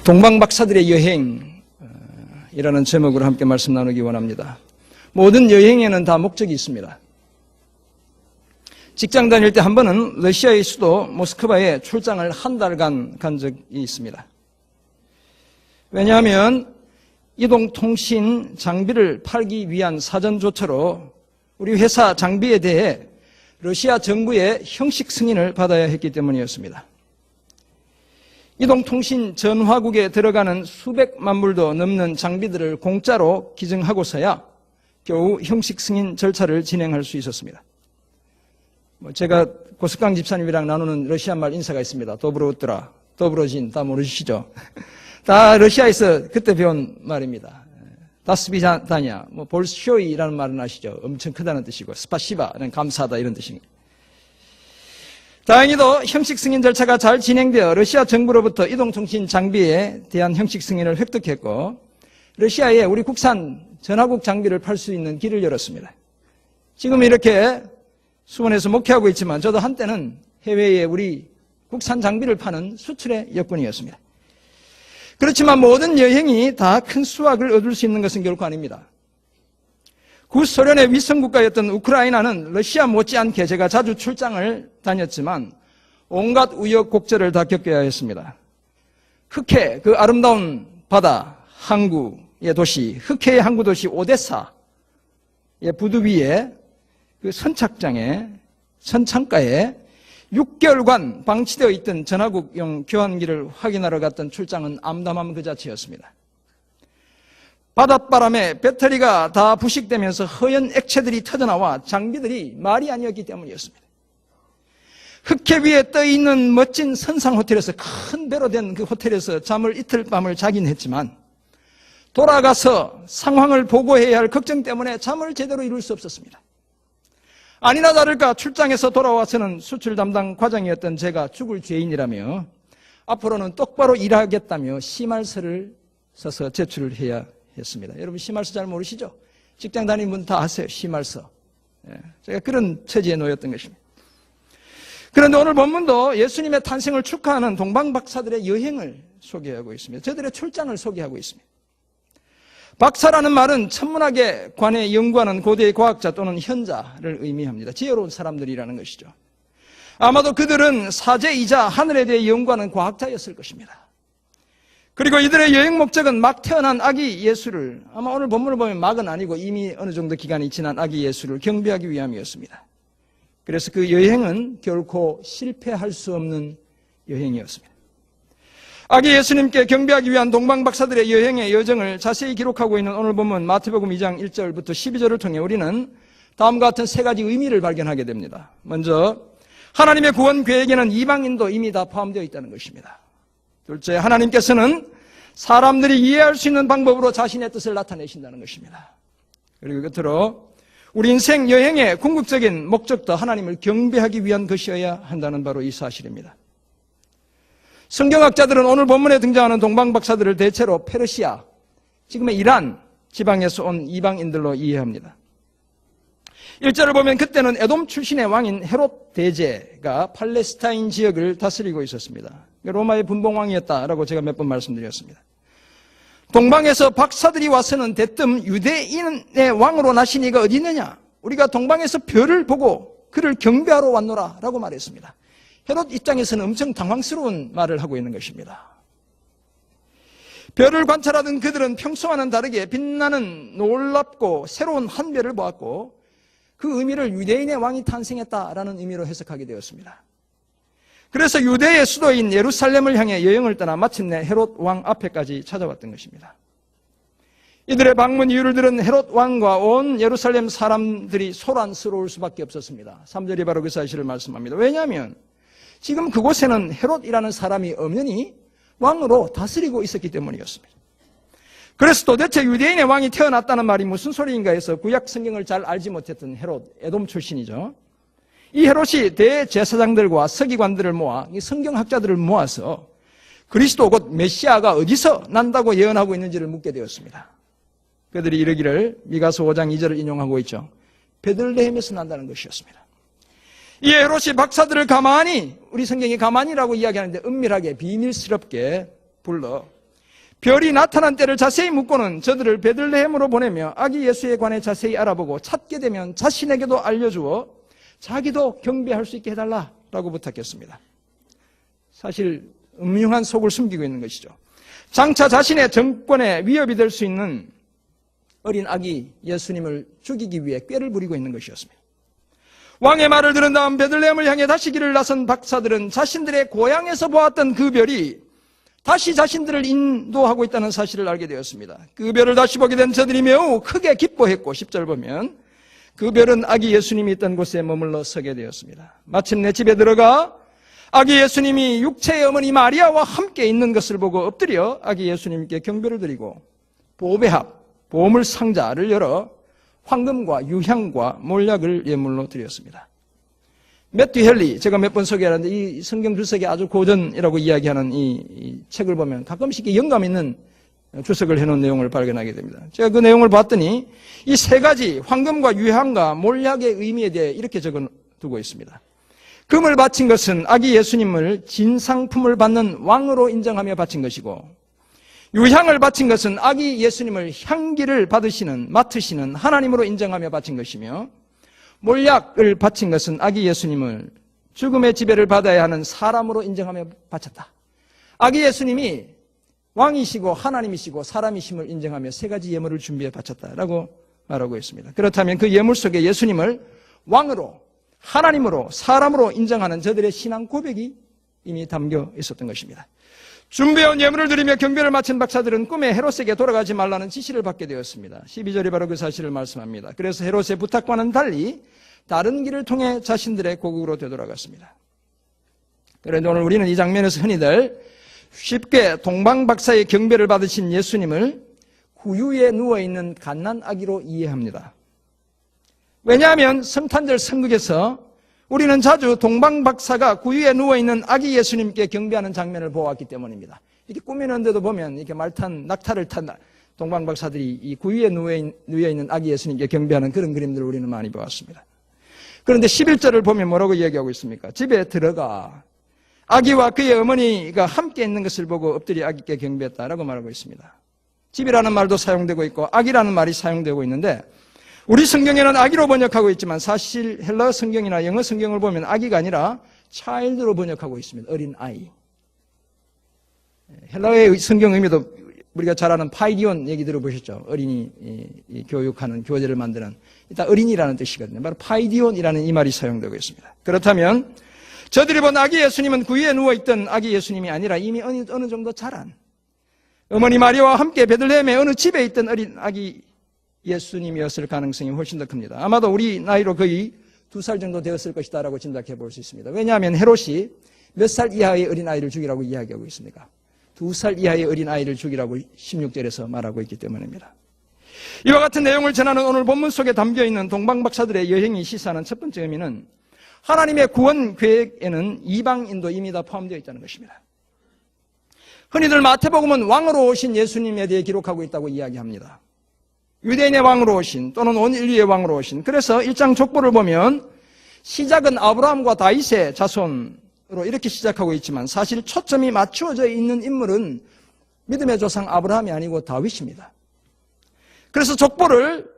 동방박사들의 여행이라는 제목으로 함께 말씀 나누기 원합니다. 모든 여행에는 다 목적이 있습니다. 직장 다닐 때 한 번은 러시아의 수도 모스크바에 출장을 한 달간 간 적이 있습니다. 왜냐하면 이동통신 장비를 팔기 위한 사전조처로 우리 회사 장비에 대해 러시아 정부의 형식 승인을 받아야 했기 때문이었습니다. 이동통신 전화국에 들어가는 수백만 불도 넘는 장비들을 공짜로 기증하고서야 겨우 형식 승인 절차를 진행할 수 있었습니다. 제가 고석강 집사님이랑 나누는 러시아말 인사가 있습니다. 도브로우트라, 도브로진 다 모르시죠? 다 러시아에서 그때 배운 말입니다. 다스비다냐, 볼쇼이라는 말은 아시죠? 엄청 크다는 뜻이고, 스파시바는 감사하다 이런 뜻입니다. 다행히도 형식 승인 절차가 잘 진행되어 러시아 정부로부터 이동통신 장비에 대한 형식 승인을 획득했고, 러시아에 우리 국산 전화국 장비를 팔 수 있는 길을 열었습니다. 지금 이렇게 수원에서 목회하고 있지만 저도 한때는 해외에 우리 국산 장비를 파는 수출의 여건이었습니다. 그렇지만 모든 여행이 다 큰 수확을 얻을 수 있는 것은 결코 아닙니다. 구소련의 위성국가였던 우크라이나는 러시아 못지않게 제가 자주 출장을 다녔지만 온갖 우여곡절을 다 겪어야 했습니다. 흑해, 그 아름다운 바다, 항구의 도시, 흑해의 항구 도시 오데사의 부두 위에 그 선착장에, 선창가에 6개월간 방치되어 있던 전화국용 교환기를 확인하러 갔던 출장은 암담함 그 자체였습니다. 바닷바람에 배터리가 다 부식되면서 허연 액체들이 터져나와 장비들이 말이 아니었기 때문이었습니다. 흑해 위에 떠있는 멋진 선상 호텔에서 큰 배로 된 그 호텔에서 잠을 이틀 밤을 자긴 했지만 돌아가서 상황을 보고해야 할 걱정 때문에 잠을 제대로 이룰 수 없었습니다. 아니나 다를까 출장에서 돌아와서는 수출 담당 과장이었던 제가 죽을 죄인이라며 앞으로는 똑바로 일하겠다며 심할서를 써서 제출을 해야 했습니다. 여러분 심할서 잘 모르시죠? 직장 다니는 분 다 아세요. 심할서. 제가 그런 처지에 놓였던 것입니다. 그런데 오늘 본문도 예수님의 탄생을 축하하는 동방박사들의 여행을 소개하고 있습니다. 저들의 출장을 소개하고 있습니다. 박사라는 말은 천문학에 관해 연구하는 고대의 과학자 또는 현자를 의미합니다. 지혜로운 사람들이라는 것이죠. 아마도 그들은 사제이자 하늘에 대해 연구하는 과학자였을 것입니다. 그리고 이들의 여행 목적은 막 태어난 아기 예수를, 아마 오늘 본문을 보면 막은 아니고 이미 어느 정도 기간이 지난 아기 예수를 경배하기 위함이었습니다. 그래서 그 여행은 결코 실패할 수 없는 여행이었습니다. 아기 예수님께 경배하기 위한 동방박사들의 여행의 여정을 자세히 기록하고 있는 오늘 본문 마태복음 2장 1절부터 12절을 통해 우리는 다음과 같은 세 가지 의미를 발견하게 됩니다. 먼저 하나님의 구원 계획에는 이방인도 이미 다 포함되어 있다는 것입니다. 둘째, 하나님께서는 사람들이 이해할 수 있는 방법으로 자신의 뜻을 나타내신다는 것입니다. 그리고 끝으로 우리 인생 여행의 궁극적인 목적도 하나님을 경배하기 위한 것이어야 한다는 바로 이 사실입니다. 성경학자들은 오늘 본문에 등장하는 동방박사들을 대체로 페르시아, 지금의 이란 지방에서 온 이방인들로 이해합니다. 1절을 보면 그때는 에돔 출신의 왕인 헤롯 대제가 팔레스타인 지역을 다스리고 있었습니다. 로마의 분봉왕이었다라고 제가 몇 번 말씀드렸습니다. 동방에서 박사들이 와서는 대뜸 유대인의 왕으로 나신 이가 어디 있느냐? 우리가 동방에서 별을 보고 그를 경배하러 왔노라 라고 말했습니다. 헤롯 입장에서는 엄청 당황스러운 말을 하고 있는 것입니다. 별을 관찰하던 그들은 평소와는 다르게 빛나는 놀랍고 새로운 한 별을 보았고 그 의미를 유대인의 왕이 탄생했다라는 의미로 해석하게 되었습니다. 그래서 유대의 수도인 예루살렘을 향해 여행을 떠나 마침내 헤롯 왕 앞에까지 찾아왔던 것입니다. 이들의 방문 이유를 들은 헤롯 왕과 온 예루살렘 사람들이 소란스러울 수밖에 없었습니다. 3절이 바로 그 사실을 말씀합니다. 왜냐하면 지금 그곳에는 헤롯이라는 사람이 엄연히 왕으로 다스리고 있었기 때문이었습니다. 그래서 도대체 유대인의 왕이 태어났다는 말이 무슨 소리인가 해서 구약 성경을 잘 알지 못했던 헤롯, 에돔 출신이죠. 이 헤롯이 대제사장들과 서기관들을 모아 이 성경학자들을 모아서 그리스도 곧 메시아가 어디서 난다고 예언하고 있는지를 묻게 되었습니다. 그들이 이르기를 미가서 5장 2절을 인용하고 있죠. 베들레헴에서 난다는 것이었습니다. 이 헤롯이 박사들을 가만히, 우리 성경이 가만히라고 이야기하는데 은밀하게 비밀스럽게 불러 별이 나타난 때를 자세히 묻고는 저들을 베들레헴으로 보내며 아기 예수에 관해 자세히 알아보고 찾게 되면 자신에게도 알려주어 자기도 경배할 수 있게 해달라라고 부탁했습니다. 사실 음흉한 속을 숨기고 있는 것이죠. 장차 자신의 정권에 위협이 될 수 있는 어린 아기 예수님을 죽이기 위해 꾀를 부리고 있는 것이었습니다. 왕의 말을 들은 다음 베들레헴을 향해 다시 길을 나선 박사들은 자신들의 고향에서 보았던 그 별이 다시 자신들을 인도하고 있다는 사실을 알게 되었습니다. 그 별을 다시 보게 된 저들이 매우 크게 기뻐했고 10절 보면 그 별은 아기 예수님이 있던 곳에 머물러 서게 되었습니다. 마침내 집에 들어가 아기 예수님이 육체의 어머니 마리아와 함께 있는 것을 보고 엎드려 아기 예수님께 경배를 드리고 보배합, 보물 상자를 열어 황금과 유향과 몰약을 예물로 드렸습니다. 매튜 헨리, 제가 몇 번 소개하는데 이 성경 주석이 아주 고전이라고 이야기하는 이 책을 보면 가끔씩 영감 있는 주석을 해놓은 내용을 발견하게 됩니다. 제가 그 내용을 봤더니 이 세 가지 황금과 유향과 몰약의 의미에 대해 이렇게 적어두고 있습니다. 금을 바친 것은 아기 예수님을 진상품을 받는 왕으로 인정하며 바친 것이고, 유향을 바친 것은 아기 예수님을 향기를 맡으시는 하나님으로 인정하며 바친 것이며, 몰약을 바친 것은 아기 예수님을 죽음의 지배를 받아야 하는 사람으로 인정하며 바쳤다. 아기 예수님이 왕이시고 하나님이시고 사람이심을 인정하며 세 가지 예물을 준비해 바쳤다라고 말하고 있습니다. 그렇다면 그 예물 속에 예수님을 왕으로, 하나님으로, 사람으로 인정하는 저들의 신앙 고백이 이미 담겨 있었던 것입니다. 준비해온 예물을 드리며 경배를 마친 박사들은 꿈에 헤롯에게 돌아가지 말라는 지시를 받게 되었습니다. 12절이 바로 그 사실을 말씀합니다. 그래서 헤롯의 부탁과는 달리 다른 길을 통해 자신들의 고국으로 되돌아갔습니다. 그런데 오늘 우리는 이 장면에서 흔히들 쉽게 동방박사의 경배를 받으신 예수님을 구유에 누워있는 갓난아기로 이해합니다. 왜냐하면 성탄절 선극에서 우리는 자주 동방박사가 구유에 누워있는 아기 예수님께 경배하는 장면을 보았기 때문입니다. 이렇게 꾸미는데도 보면 이렇게 낙타를 탄 동방박사들이 이 구유에 누워있는 아기 예수님께 경배하는 그런 그림들을 우리는 많이 보았습니다. 그런데 11절을 보면 뭐라고 이야기하고 있습니까? 집에 들어가 아기와 그의 어머니가 함께 있는 것을 보고 엎드려 아기께 경배했다라고 말하고 있습니다. 집이라는 말도 사용되고 있고 아기라는 말이 사용되고 있는데, 우리 성경에는 아기로 번역하고 있지만 사실 헬라 성경이나 영어 성경을 보면 아기가 아니라 child로 번역하고 있습니다. 어린 아이. 헬라의 성경 의미도 우리가 잘 아는 파이디온 얘기 들어보셨죠? 어린이 교육하는 교재를 만드는, 일단 어린이라는 뜻이거든요. 바로 파이디온이라는 이 말이 사용되고 있습니다. 그렇다면 저들이 본 아기 예수님은 구유에 누워있던 아기 예수님이 아니라 이미 어느 정도 자란 어머니 마리아와 함께 베들레헴의 어느 집에 있던 어린 아기 예수님이었을 가능성이 훨씬 더 큽니다. 아마도 우리 나이로 거의 2살 정도 되었을 것이다 라고 짐작해 볼 수 있습니다. 왜냐하면 헤롯이 몇 살 이하의 어린아이를 죽이라고 이야기하고 있습니까? 2살 이하의 어린아이를 죽이라고 16절에서 말하고 있기 때문입니다. 이와 같은 내용을 전하는 오늘 본문 속에 담겨있는 동방박사들의 여행이 시사하는 첫 번째 의미는 하나님의 구원 계획에는 이방인도 이미 다 포함되어 있다는 것입니다. 흔히들 마태복음은 왕으로 오신 예수님에 대해 기록하고 있다고 이야기합니다. 유대인의 왕으로 오신, 또는 온 인류의 왕으로 오신. 그래서 1장 족보를 보면 시작은 아브라함과 다윗의 자손으로 이렇게 시작하고 있지만 사실 초점이 맞추어져 있는 인물은 믿음의 조상 아브라함이 아니고 다윗입니다. 그래서 족보를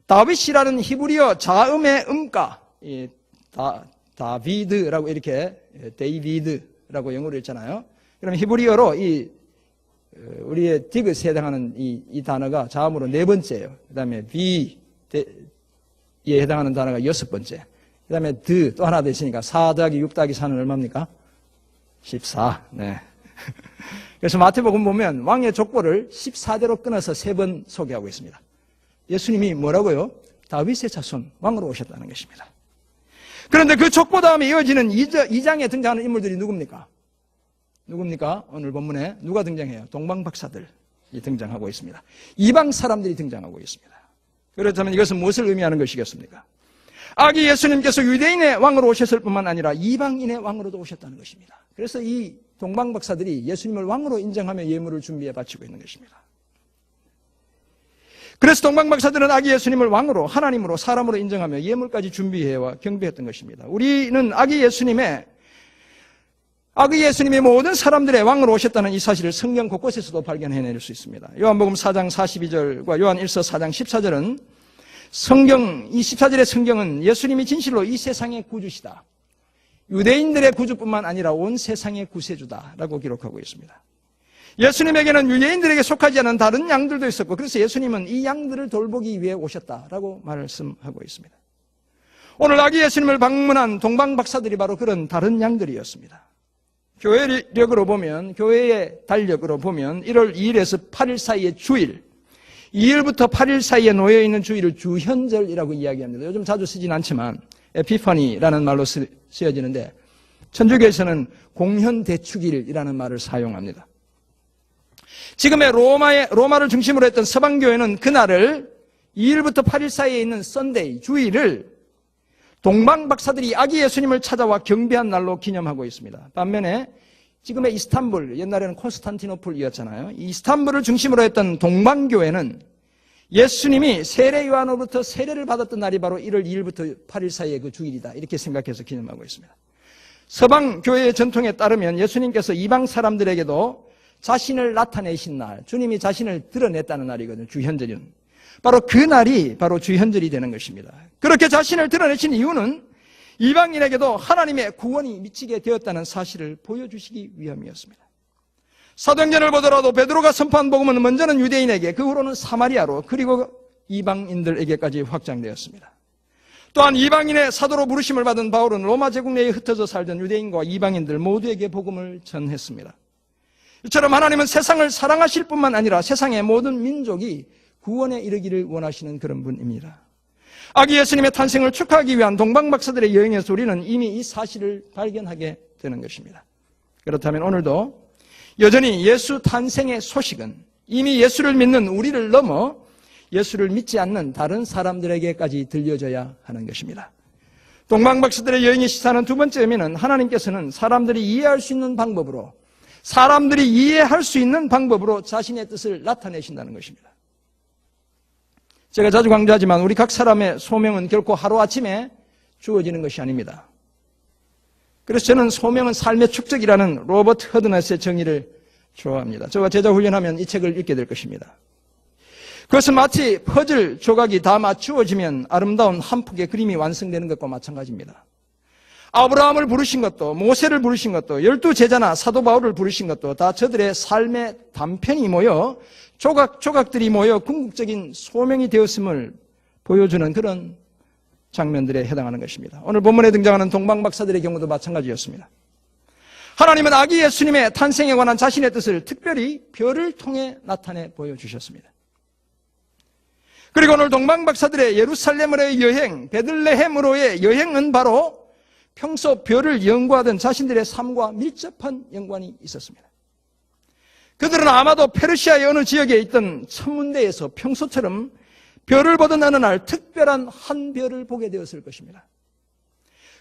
다윗이라는 히브리어 자음의 음가, 다비드라고 이렇게 데이비드라고 영어로 했잖아요. 그럼 히브리어로 우리의 디귿에 해당하는 이 단어가 자음으로 4번째예요. 그 다음에 비에 해당하는 단어가 6번째. 그 다음에 또 하나 더 있으니까 4 더하기 6 더하기 4는 얼마입니까? 14. 네. 그래서 마태복음 보면 왕의 족보를 14대로 끊어서 3번 소개하고 있습니다. 예수님이 뭐라고요? 다윗의 자손, 왕으로 오셨다는 것입니다. 그런데 그 족보 다음에 이어지는 2장에 등장하는 인물들이 누굽니까? 오늘 본문에 누가 등장해요? 동방박사들이 등장하고 있습니다. 이방 사람들이 등장하고 있습니다. 그렇다면 이것은 무엇을 의미하는 것이겠습니까? 아기 예수님께서 유대인의 왕으로 오셨을 뿐만 아니라 이방인의 왕으로도 오셨다는 것입니다. 그래서 이 동방박사들이 예수님을 왕으로 인정하며 예물을 준비해 바치고 있는 것입니다. 그래서 동방박사들은 아기 예수님을 왕으로, 하나님으로, 사람으로 인정하며 예물까지 준비해와 경배했던 것입니다. 우리는 아기 예수님의 아기 예수님이 모든 사람들의 왕으로 오셨다는 이 사실을 성경 곳곳에서도 발견해낼 수 있습니다. 요한복음 4장 42절과 요한 1서 4장 14절은 이 14절의 성경은 예수님이 진실로 이 세상의 구주시다, 유대인들의 구주뿐만 아니라 온 세상의 구세주다라고 기록하고 있습니다. 예수님에게는 유대인들에게 속하지 않은 다른 양들도 있었고, 그래서 예수님은 이 양들을 돌보기 위해 오셨다라고 말씀하고 있습니다. 오늘 아기 예수님을 방문한 동방박사들이 바로 그런 다른 양들이었습니다. 교회력으로 보면, 교회의 달력으로 보면 1월 2일에서 8일 사이의 주일, 2일부터 8일 사이에 놓여있는 주일을 주현절이라고 이야기합니다. 요즘 자주 쓰진 않지만 에피파니라는 말로 쓰여지는데, 천주교에서는 공현대축일이라는 말을 사용합니다. 지금의 로마를 중심으로 했던 서방교회는 그날을 2일부터 8일 사이에 있는 썬데이, 주일을 동방박사들이 아기 예수님을 찾아와 경배한 날로 기념하고 있습니다. 반면에 지금의 이스탄불, 옛날에는 콘스탄티노플이었잖아요. 이스탄불을 중심으로 했던 동방교회는 예수님이 세례 요한으로부터 세례를 받았던 날이 바로 1월 2일부터 8일 사이의 그 주일이다, 이렇게 생각해서 기념하고 있습니다. 서방교회의 전통에 따르면 예수님께서 이방 사람들에게도 자신을 나타내신 날, 주님이 자신을 드러냈다는 날이거든요. 주현절은. 바로 그 날이 바로 주현절이 되는 것입니다. 그렇게 자신을 드러내신 이유는 이방인에게도 하나님의 구원이 미치게 되었다는 사실을 보여주시기 위함이었습니다. 사도행전을 보더라도 베드로가 선포한 복음은 먼저는 유대인에게, 그 후로는 사마리아로, 그리고 이방인들에게까지 확장되었습니다. 또한 이방인의 사도로 부르심을 받은 바울은 로마 제국 내에 흩어져 살던 유대인과 이방인들 모두에게 복음을 전했습니다. 이처럼 하나님은 세상을 사랑하실 뿐만 아니라 세상의 모든 민족이 구원에 이르기를 원하시는 그런 분입니다. 아기 예수님의 탄생을 축하하기 위한 동방박사들의 여행에서 우리는 이미 이 사실을 발견하게 되는 것입니다. 그렇다면 오늘도 여전히 예수 탄생의 소식은 이미 예수를 믿는 우리를 넘어 예수를 믿지 않는 다른 사람들에게까지 들려져야 하는 것입니다. 동방박사들의 여행이 시사하는 두 번째 의미는 하나님께서는 사람들이 이해할 수 있는 방법으로 자신의 뜻을 나타내신다는 것입니다. 제가 자주 강조하지만 우리 각 사람의 소명은 결코 하루아침에 주어지는 것이 아닙니다. 그래서 저는 소명은 삶의 축적이라는 로버트 허드넷의 정의를 좋아합니다. 저와 제자 훈련하면 이 책을 읽게 될 것입니다. 그것은 마치 퍼즐 조각이 다 맞추어지면 아름다운 한 폭의 그림이 완성되는 것과 마찬가지입니다. 아브라함을 부르신 것도, 모세를 부르신 것도, 12제자나 사도 바울을 부르신 것도 다 저들의 삶의 단편이 모여 조각들이 모여 궁극적인 소명이 되었음을 보여주는 그런 장면들에 해당하는 것입니다. 오늘 본문에 등장하는 동방박사들의 경우도 마찬가지였습니다. 하나님은 아기 예수님의 탄생에 관한 자신의 뜻을 특별히 별을 통해 나타내 보여주셨습니다. 그리고 오늘 동방박사들의 예루살렘으로의 여행, 베들레헴으로의 여행은 바로 평소 별을 연구하던 자신들의 삶과 밀접한 연관이 있었습니다. 그들은 아마도 페르시아의 어느 지역에 있던 천문대에서 평소처럼 별을 보던 어느 날 특별한 한 별을 보게 되었을 것입니다.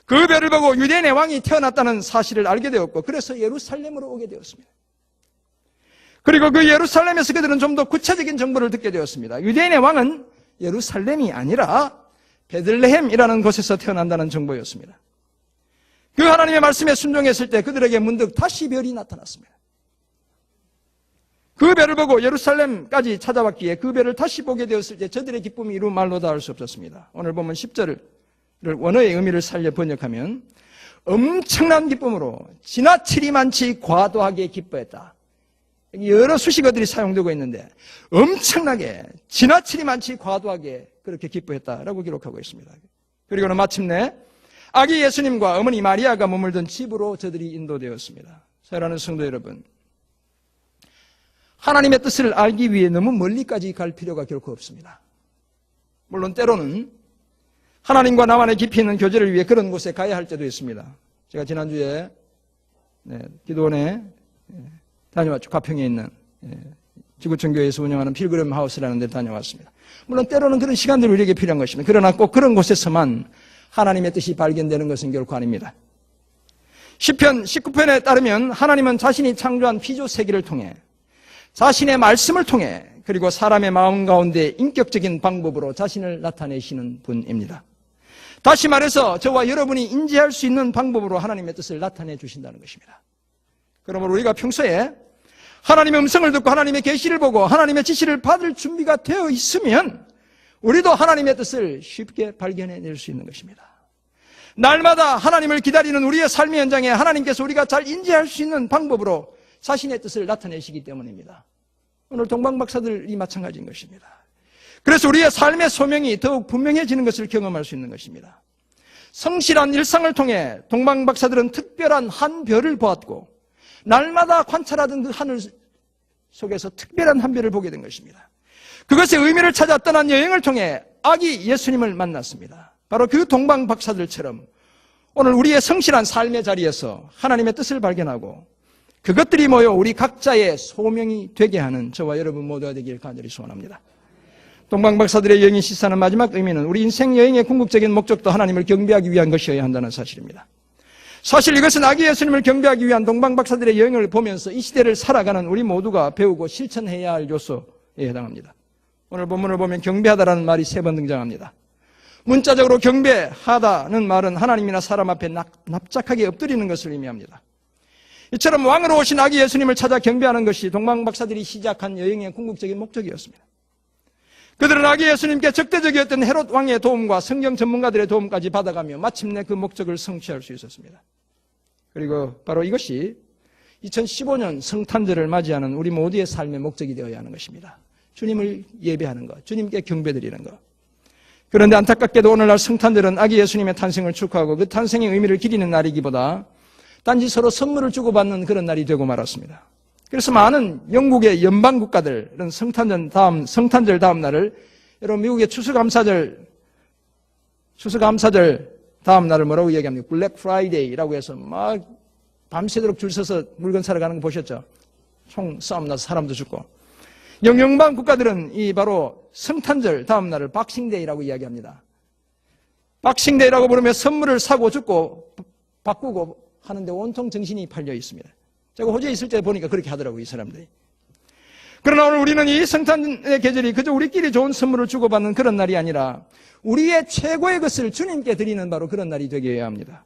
그 별을 보고 유대인의 왕이 태어났다는 사실을 알게 되었고, 그래서 예루살렘으로 오게 되었습니다. 그리고 그 예루살렘에서 그들은 좀 더 구체적인 정보를 듣게 되었습니다. 유대인의 왕은 예루살렘이 아니라 베들레헴이라는 곳에서 태어난다는 정보였습니다. 그 하나님의 말씀에 순종했을 때 그들에게 문득 다시 별이 나타났습니다. 그 별을 보고 예루살렘까지 찾아왔기에 그 별을 다시 보게 되었을 때 저들의 기쁨이 이루 말로 닿을 수 없었습니다. 오늘 보면 10절을 원어의 의미를 살려 번역하면 엄청난 기쁨으로 지나치리 많지 과도하게 기뻐했다. 여러 수식어들이 사용되고 있는데 엄청나게 지나치리 많지 과도하게 그렇게 기뻐했다라고 기록하고 있습니다. 그리고는 마침내 아기 예수님과 어머니 마리아가 머물던 집으로 저들이 인도되었습니다. 사랑하는 성도 여러분, 하나님의 뜻을 알기 위해 너무 멀리까지 갈 필요가 결코 없습니다. 물론 때로는 하나님과 나만의 깊이 있는 교제를 위해 그런 곳에 가야 할 때도 있습니다. 제가 지난주에 기도원에 다녀왔죠. 가평에 있는 지구촌교회에서 운영하는 필그램 하우스라는 데 다녀왔습니다. 물론 때로는 그런 시간들이 우리에게 필요한 것입니다. 그러나 꼭 그런 곳에서만 하나님의 뜻이 발견되는 것은 결코 아닙니다. 시편 19편에 따르면 하나님은 자신이 창조한 피조 세계를 통해 자신의 말씀을 통해 그리고 사람의 마음 가운데 인격적인 방법으로 자신을 나타내시는 분입니다. 다시 말해서 저와 여러분이 인지할 수 있는 방법으로 하나님의 뜻을 나타내 주신다는 것입니다. 그러므로 우리가 평소에 하나님의 음성을 듣고 하나님의 계시를 보고 하나님의 지시를 받을 준비가 되어 있으면 우리도 하나님의 뜻을 쉽게 발견해낼 수 있는 것입니다. 날마다 하나님을 기다리는 우리의 삶의 현장에 하나님께서 우리가 잘 인지할 수 있는 방법으로 자신의 뜻을 나타내시기 때문입니다. 오늘 동방박사들이 마찬가지인 것입니다. 그래서 우리의 삶의 소명이 더욱 분명해지는 것을 경험할 수 있는 것입니다. 성실한 일상을 통해 동방박사들은 특별한 한 별을 보았고 날마다 관찰하던 그 하늘 속에서 특별한 한 별을 보게 된 것입니다. 그것의 의미를 찾아 떠난 여행을 통해 아기 예수님을 만났습니다. 바로 그 동방박사들처럼 오늘 우리의 성실한 삶의 자리에서 하나님의 뜻을 발견하고 그것들이 모여 우리 각자의 소명이 되게 하는 저와 여러분 모두가 되길 간절히 소원합니다. 동방박사들의 여행이 시사하는 마지막 의미는 우리 인생 여행의 궁극적인 목적도 하나님을 경배하기 위한 것이어야 한다는 사실입니다. 사실 이것은 아기 예수님을 경배하기 위한 동방박사들의 여행을 보면서 이 시대를 살아가는 우리 모두가 배우고 실천해야 할 요소에 해당합니다. 오늘 본문을 보면 경배하다라는 말이 3번 등장합니다. 문자적으로 경배하다는 말은 하나님이나 사람 앞에 납작하게 엎드리는 것을 의미합니다. 이처럼 왕으로 오신 아기 예수님을 찾아 경배하는 것이 동방박사들이 시작한 여행의 궁극적인 목적이었습니다. 그들은 아기 예수님께 적대적이었던 헤롯 왕의 도움과 성경 전문가들의 도움까지 받아가며 마침내 그 목적을 성취할 수 있었습니다. 그리고 바로 이것이 2015년 성탄절을 맞이하는 우리 모두의 삶의 목적이 되어야 하는 것입니다. 주님을 예배하는 것, 주님께 경배드리는 것. 그런데 안타깝게도 오늘날 성탄절은 아기 예수님의 탄생을 축하하고 그 탄생의 의미를 기리는 날이기보다 단지 서로 선물을 주고받는 그런 날이 되고 말았습니다. 그래서 많은 영국의 연방 국가들은 성탄절 다음 날을 여러분 미국의 추수감사절 다음 날을 뭐라고 얘기합니까? 블랙 프라이데이라고 해서 막 밤새도록 줄 서서 물건 사러 가는 거 보셨죠? 총 싸움 나서 사람도 죽고. 영방 국가들은 이 바로 성탄절 다음 날을 박싱데이라고 이야기합니다. 박싱데이라고 부르며 선물을 사고 주고 바꾸고 하는데 온통 정신이 팔려 있습니다. 제가 호주에 있을 때 보니까 그렇게 하더라고요, 이 사람들이. 그러나 오늘 우리는 이 성탄의 계절이 그저 우리끼리 좋은 선물을 주고받는 그런 날이 아니라 우리의 최고의 것을 주님께 드리는 바로 그런 날이 되게 해야 합니다.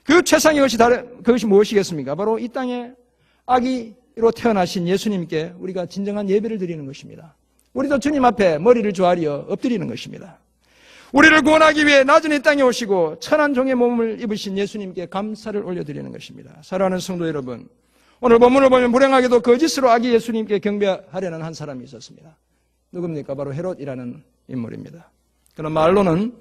그 최상의 것이 그것이 무엇이겠습니까? 바로 이 땅에 아기로 태어나신 예수님께 우리가 진정한 예배를 드리는 것입니다. 우리도 주님 앞에 머리를 조아리어 엎드리는 것입니다. 우리를 구원하기 위해 낮은 이 땅에 오시고 천한 종의 몸을 입으신 예수님께 감사를 올려드리는 것입니다. 사랑하는 성도 여러분, 오늘 본문을 보면 불행하게도 거짓으로 아기 예수님께 경배하려는 한 사람이 있었습니다. 누굽니까? 바로 헤롯이라는 인물입니다. 그런 말로는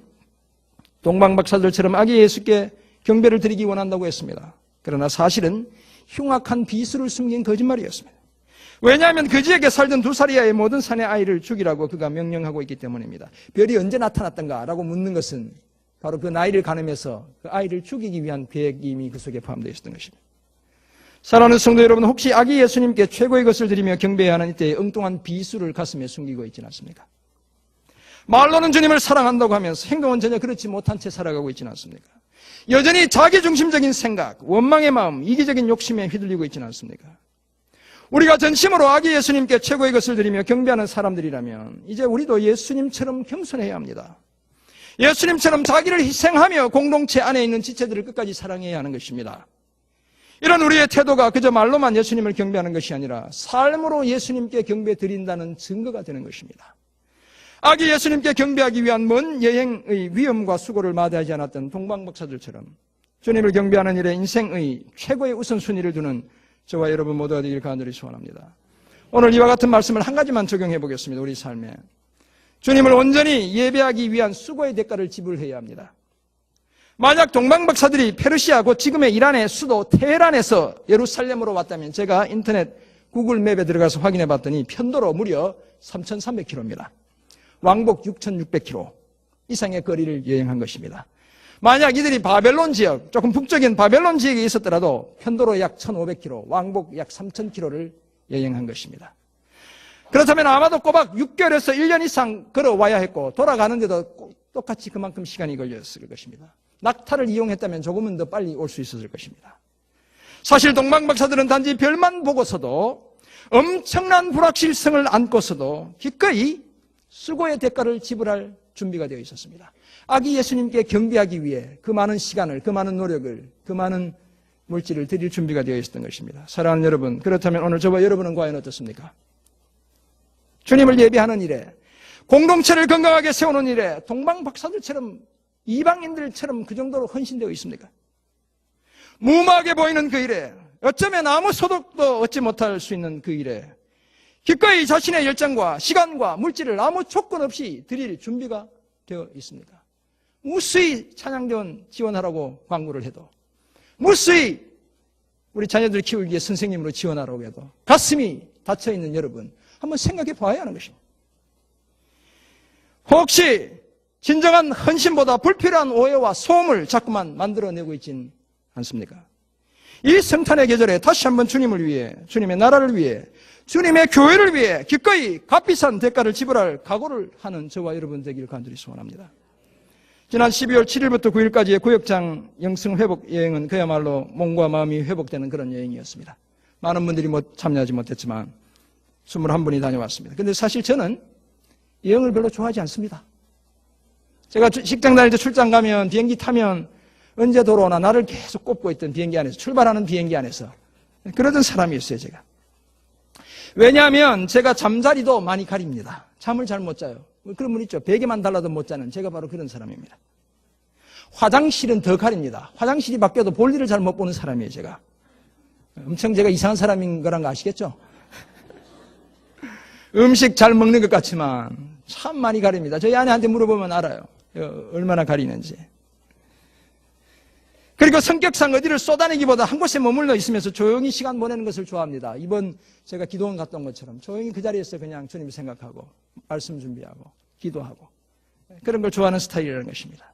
동방박사들처럼 아기 예수께 경배를 드리기 원한다고 했습니다. 그러나 사실은 흉악한 비수를 숨긴 거짓말이었습니다. 왜냐하면 그 지역에 살던 2살 이하의 모든 산의 아이를 죽이라고 그가 명령하고 있기 때문입니다. 별이 언제 나타났던가라고 묻는 것은 바로 그 나이를 가늠해서 그 아이를 죽이기 위한 계획이 이미 그 속에 포함되어 있었던 것입니다. 사랑하는 성도 여러분, 혹시 아기 예수님께 최고의 것을 드리며 경배해야 하는 이때에 엉뚱한 비수를 가슴에 숨기고 있지는 않습니까? 말로는 주님을 사랑한다고 하면서 행동은 전혀 그렇지 못한 채 살아가고 있지는 않습니까? 여전히 자기중심적인 생각, 원망의 마음, 이기적인 욕심에 휘둘리고 있지는 않습니까? 우리가 전심으로 아기 예수님께 최고의 것을 드리며 경배하는 사람들이라면 이제 우리도 예수님처럼 겸손해야 합니다. 예수님처럼 자기를 희생하며 공동체 안에 있는 지체들을 끝까지 사랑해야 하는 것입니다. 이런 우리의 태도가 그저 말로만 예수님을 경배하는 것이 아니라 삶으로 예수님께 경배 드린다는 증거가 되는 것입니다. 아기 예수님께 경배하기 위한 먼 여행의 위험과 수고를 마다하지 않았던 동방박사들처럼 주님을 경배하는 일에 인생의 최고의 우선순위를 두는 저와 여러분 모두가 되길 간절히 소원합니다. 오늘 이와 같은 말씀을 한 가지만 적용해 보겠습니다. 우리 삶에. 주님을 온전히 예배하기 위한 수고의 대가를 지불해야 합니다. 만약 동방박사들이 페르시아 곧 지금의 이란의 수도 테헤란에서 예루살렘으로 왔다면 제가 인터넷 구글 맵에 들어가서 확인해 봤더니 편도로 무려 3,300km입니다. 왕복 6,600km 이상의 거리를 여행한 것입니다. 만약 이들이 바벨론 지역, 조금 북쪽인 바벨론 지역에 있었더라도 편도로 약 1,500km, 왕복 약 3,000km를 여행한 것입니다. 그렇다면 아마도 꼬박 6개월에서 1년 이상 걸어와야 했고 돌아가는데도 똑같이 그만큼 시간이 걸렸을 것입니다. 낙타를 이용했다면 조금은 더 빨리 올 수 있었을 것입니다. 사실 동방박사들은 단지 별만 보고서도 엄청난 불확실성을 안고서도 기꺼이 수고의 대가를 지불할 준비가 되어 있었습니다. 아기 예수님께 경배하기 위해 그 많은 시간을, 그 많은 노력을, 그 많은 물질을 드릴 준비가 되어 있었던 것입니다. 사랑하는 여러분, 그렇다면 오늘 저와 여러분은 과연 어떻습니까? 주님을 예배하는 일에, 공동체를 건강하게 세우는 일에 동방박사들처럼, 이방인들처럼 그 정도로 헌신되어 있습니까? 무모하게 보이는 그 일에, 어쩌면 아무 소득도 얻지 못할 수 있는 그 일에 기꺼이 자신의 열정과 시간과 물질을 아무 조건 없이 드릴 준비가 되어 있습니다. 무수히 찬양대원 지원하라고 광고를 해도, 무수히 우리 자녀들 키우기 위해 선생님으로 지원하라고 해도 가슴이 닫혀있는 여러분, 한번 생각해 봐야 하는 것입니다. 혹시 진정한 헌신보다 불필요한 오해와 소음을 자꾸만 만들어내고 있진 않습니까? 이 성탄의 계절에 다시 한번 주님을 위해, 주님의 나라를 위해, 주님의 교회를 위해 기꺼이 값비싼 대가를 지불할 각오를 하는 저와 여러분 되기를 간절히 소원합니다. 지난 12월 7일부터 9일까지의 구역장 영성회복 여행은 그야말로 몸과 마음이 회복되는 그런 여행이었습니다. 많은 분들이 참여하지 못했지만 21분이 다녀왔습니다. 그런데 사실 저는 여행을 별로 좋아하지 않습니다. 제가 직장 다닐 때 출장 가면 비행기 타면 언제 돌아오나 나를 계속 꼽고 있던 비행기 안에서, 출발하는 비행기 안에서 그러던 사람이었어요, 제가. 왜냐하면 제가 잠자리도 많이 가립니다. 잠을 잘 못 자요. 그런 분 있죠. 베개만 달라도 못 자는, 제가 바로 그런 사람입니다. 화장실은 더 가립니다. 화장실이 바뀌어도 볼일을 잘 못 보는 사람이에요, 제가. 엄청 제가 이상한 사람인 거란 거 아시겠죠? 음식 잘 먹는 것 같지만 참 많이 가립니다. 저희 아내한테 물어보면 알아요. 얼마나 가리는지. 그리고 성격상 어디를 쏟아내기보다 한 곳에 머물러 있으면서 조용히 시간 보내는 것을 좋아합니다. 이번 제가 기도원 갔던 것처럼 조용히 그 자리에서 그냥 주님 생각하고 말씀 준비하고 기도하고 그런 걸 좋아하는 스타일이라는 것입니다.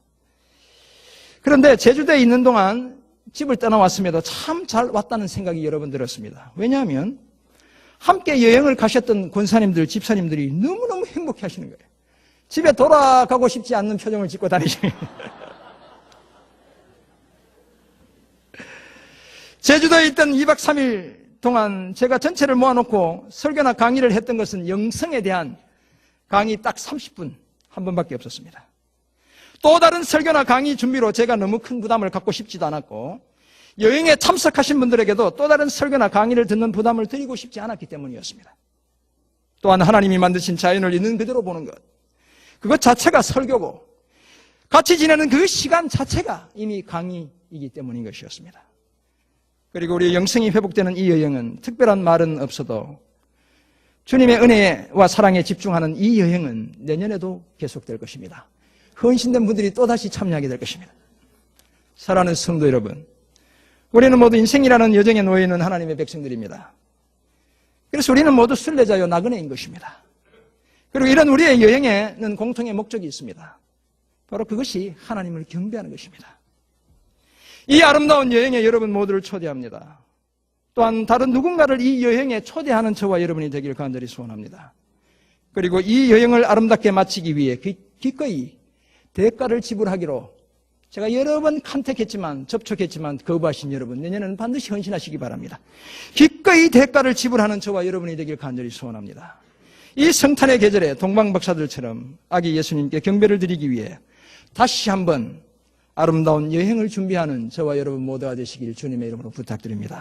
그런데 제주도에 있는 동안 집을 떠나왔음에도 참 잘 왔다는 생각이 여러 번 들었습니다. 왜냐하면 함께 여행을 가셨던 권사님들, 집사님들이 너무너무 행복해 하시는 거예요. 집에 돌아가고 싶지 않는 표정을 짓고 다니시는 거예요. 제주도에 있던 2박 3일 동안 제가 전체를 모아놓고 설교나 강의를 했던 것은 영성에 대한 강의 딱 30분 한 번밖에 없었습니다. 또 다른 설교나 강의 준비로 제가 너무 큰 부담을 갖고 싶지도 않았고 여행에 참석하신 분들에게도 또 다른 설교나 강의를 듣는 부담을 드리고 싶지 않았기 때문이었습니다. 또한 하나님이 만드신 자연을 있는 그대로 보는 것, 그것 자체가 설교고 같이 지내는 그 시간 자체가 이미 강의이기 때문인 것이었습니다. 그리고 우리 영성이 회복되는 이 여행은 특별한 말은 없어도 주님의 은혜와 사랑에 집중하는 이 여행은 내년에도 계속될 것입니다. 헌신된 분들이 또다시 참여하게 될 것입니다. 사랑하는 성도 여러분, 우리는 모두 인생이라는 여정에 놓여있는 하나님의 백성들입니다. 그래서 우리는 모두 순례자요 나그네인 것입니다. 그리고 이런 우리의 여행에는 공통의 목적이 있습니다. 바로 그것이 하나님을 경배하는 것입니다. 이 아름다운 여행에 여러분 모두를 초대합니다. 또한 다른 누군가를 이 여행에 초대하는 저와 여러분이 되길 간절히 소원합니다. 그리고 이 여행을 아름답게 마치기 위해 기꺼이 대가를 지불하기로 제가 여러 번 컨택했지만 접촉했지만 거부하신 여러분, 내년에는 반드시 헌신하시기 바랍니다. 기꺼이 대가를 지불하는 저와 여러분이 되길 간절히 소원합니다. 이 성탄의 계절에 동방박사들처럼 아기 예수님께 경배를 드리기 위해 다시 한번 아름다운 여행을 준비하는 저와 여러분 모두가 되시길 주님의 이름으로 부탁드립니다.